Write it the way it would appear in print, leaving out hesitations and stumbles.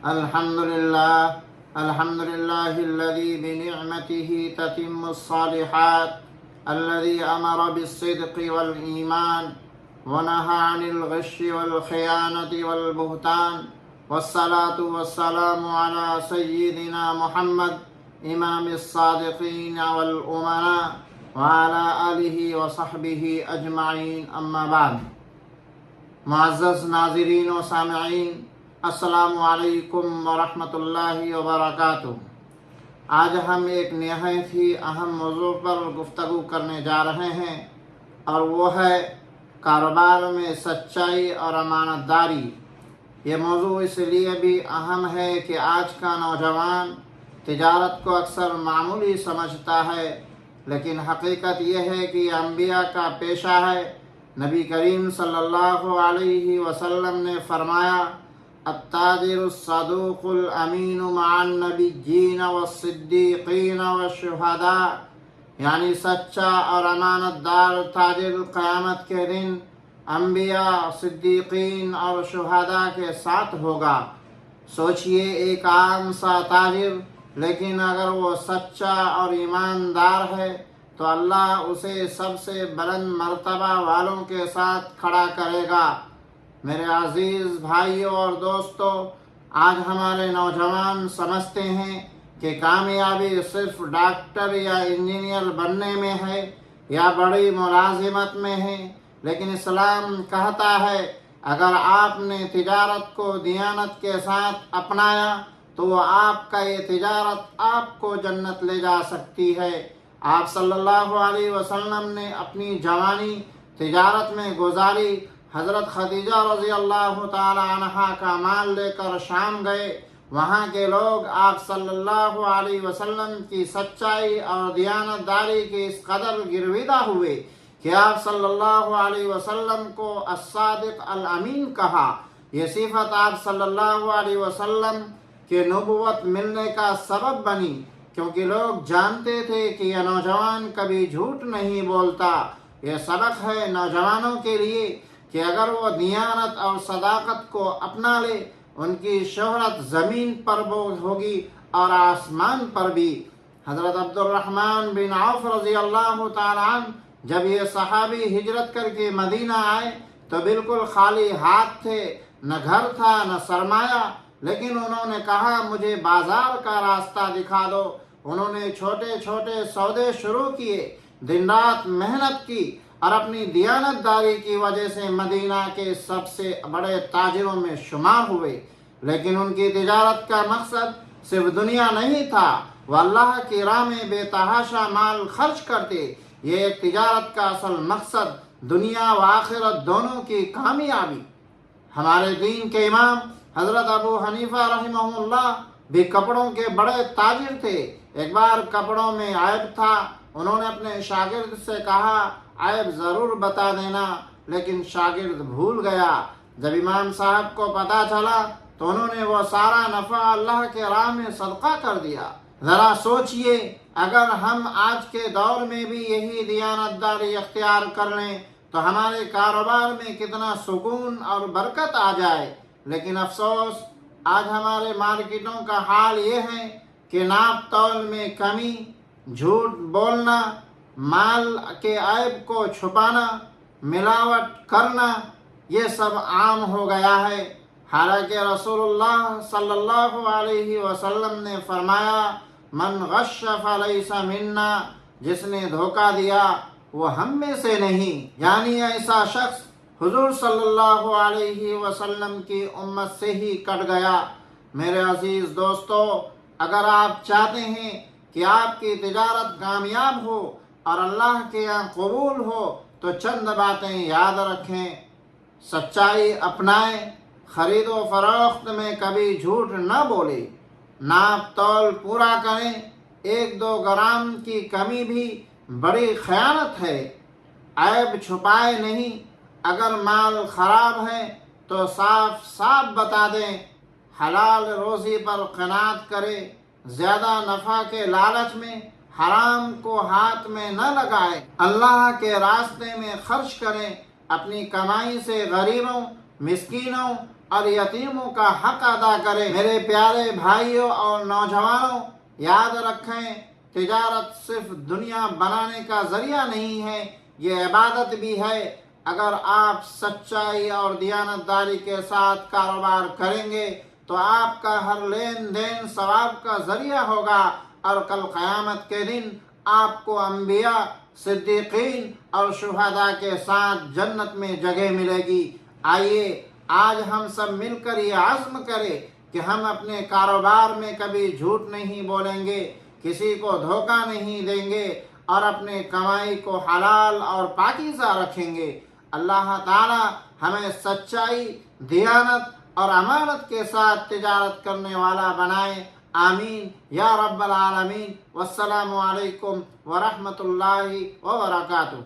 الحمد لله الذي بنعمته تتم الصالحات، الذي أمر بالصدق والإيمان ونهى عن الغش والخيانة والبهتان، والصلاة والسلام على سيدنا محمد إمام الصادقين والأمناء وعلى آلہ وصحبہ اجمعین، اما بعد۔ معزز ناظرین و سامعین، السلام علیکم ورحمۃ اللہ وبرکاتہ۔ آج ہم ایک نہایت ہی اہم موضوع پر گفتگو کرنے جا رہے ہیں، اور وہ ہے کاروبار میں سچائی اور امانت داری۔ یہ موضوع اس لیے بھی اہم ہے کہ آج کا نوجوان تجارت کو اکثر معمولی سمجھتا ہے، لیکن حقیقت یہ ہے کہ یہ انبیاء کا پیشہ ہے۔ نبی کریم صلی اللہ علیہ وسلم نے فرمایا، التاجر الصدوق الامین مع النبیین والصدیقین والشہداء، یعنی سچا اور امانت دار تاجر قیامت کے دن انبیاء، صدیقین اور شہداء کے ساتھ ہوگا۔ سوچئے، ایک عام سا تاجر، لیکن اگر وہ سچا اور ایماندار ہے تو اللہ اسے سب سے بلند مرتبہ والوں کے ساتھ کھڑا کرے گا۔ میرے عزیز بھائیوں اور دوستو، آج ہمارے نوجوان سمجھتے ہیں کہ کامیابی صرف ڈاکٹر یا انجینئر بننے میں ہے یا بڑی ملازمت میں ہے، لیکن اسلام کہتا ہے اگر آپ نے تجارت کو دیانت کے ساتھ اپنایا تو آپ کا یہ تجارت آپ کو جنت لے جا سکتی ہے۔ آپ صلی اللہ علیہ وسلم نے اپنی جوانی تجارت میں گزاری۔ حضرت خدیجہ رضی اللہ تعالی عنہا کا مال لے کر شام گئے۔ وہاں کے لوگ آپ صلی اللہ علیہ وسلم کی سچائی اور دیانت داری کی اس قدر گرویدہ ہوئے کہ آپ صلی اللہ علیہ وسلم کو الصادق الامین کہا۔ یہ صفت آپ صلی اللہ علیہ وسلم کہ نبوت ملنے کا سبب بنی، کیونکہ لوگ جانتے تھے کہ یہ نوجوان کبھی جھوٹ نہیں بولتا۔ یہ سبق ہے نوجوانوں کے لیے کہ اگر وہ دیانت اور صداقت کو اپنا لے، ان کی شہرت زمین پر ہوگی اور آسمان پر بھی۔ حضرت عبد الرحمن بن عوف رضی اللہ تعالیٰ عنہ جب یہ صحابی ہجرت کر کے مدینہ آئے تو بالکل خالی ہاتھ تھے، نہ گھر تھا نہ سرمایہ، لیکن انہوں نے کہا مجھے بازار کا راستہ دکھا دو۔ انہوں نے چھوٹے چھوٹے سودے شروع کیے، دن رات محنت کی، اور اپنی دیانت داری کی وجہ سے مدینہ کے سب سے بڑے تاجروں میں شمار ہوئے۔ لیکن ان کی تجارت کا مقصد صرف دنیا نہیں تھا، وہ اللہ کی راہ میں بے تحاشا مال خرچ کرتے۔ یہ ایک تجارت کا اصل مقصد دنیا و آخرت دونوں کی کامیابی۔ ہمارے دین کے امام حضرت ابو حنیفہ رحمہ اللہ بھی کپڑوں کے بڑے تاجر تھے۔ ایک بار کپڑوں میں عیب تھا، انہوں نے اپنے شاگرد سے کہا عیب ضرور بتا دینا، لیکن شاگرد بھول گیا۔ جب امام صاحب کو پتا چلا تو انہوں نے وہ سارا نفع اللہ کے راہ میں صدقہ کر دیا۔ ذرا سوچئے، اگر ہم آج کے دور میں بھی یہی دیانت داری اختیار کر لیں تو ہمارے کاروبار میں کتنا سکون اور برکت آ جائے۔ لیکن افسوس، آج ہمارے مارکیٹوں کا حال یہ ہے کہ ناپ تول میں کمی، جھوٹ بولنا، مال کے عیب کو چھپانا، ملاوٹ کرنا، یہ سب عام ہو گیا ہے۔ حالانکہ رسول اللہ صلی اللہ علیہ وسلم نے فرمایا من غش فلیس منا، جس نے دھوکہ دیا وہ ہم میں سے نہیں، یعنی ایسا شخص حضور صلی اللہ علیہ وسلم کی امت سے ہی کٹ گیا۔ میرے عزیز دوستو، اگر آپ چاہتے ہیں کہ آپ کی تجارت کامیاب ہو اور اللہ کے یہاں قبول ہو تو چند باتیں یاد رکھیں۔ سچائی اپنائیں، خرید و فروخت میں کبھی جھوٹ نہ بولیں، ناپ تول پورا کریں، 1-2 گرام کی کمی بھی بڑی خیانت ہے۔ عیب چھپائے نہیں، اگر مال خراب ہے تو صاف صاف بتا دیں۔ حلال روزی پر قناعت کرے، زیادہ نفع کے لالچ میں حرام کو ہاتھ میں نہ لگائے، اللہ کے راستے میں خرچ کریں، اپنی کمائی سے غریبوں، مسکینوں اور یتیموں کا حق ادا کریں۔ میرے پیارے بھائیوں اور نوجوانوں، یاد رکھیں تجارت صرف دنیا بنانے کا ذریعہ نہیں ہے، یہ عبادت بھی ہے۔ اگر آپ سچائی اور دیانتداری کے ساتھ کاروبار کریں گے تو آپ کا ہر لین دین ثواب کا ذریعہ ہوگا، اور کل قیامت کے دن آپ کو انبیاء، صدیقین اور شہداء کے ساتھ جنت میں جگہ ملے گی۔ آئیے آج ہم سب مل کر یہ عزم کریں کہ ہم اپنے کاروبار میں کبھی جھوٹ نہیں بولیں گے، کسی کو دھوکہ نہیں دیں گے، اور اپنے کمائی کو حلال اور پاکیزہ رکھیں گے۔ اللہ تعالی ہمیں سچائی، دیانت اور امانت کے ساتھ تجارت کرنے والا بنائے۔ آمین یا رب العالمین۔ والسلام علیکم ورحمۃ اللہ وبرکاتہ۔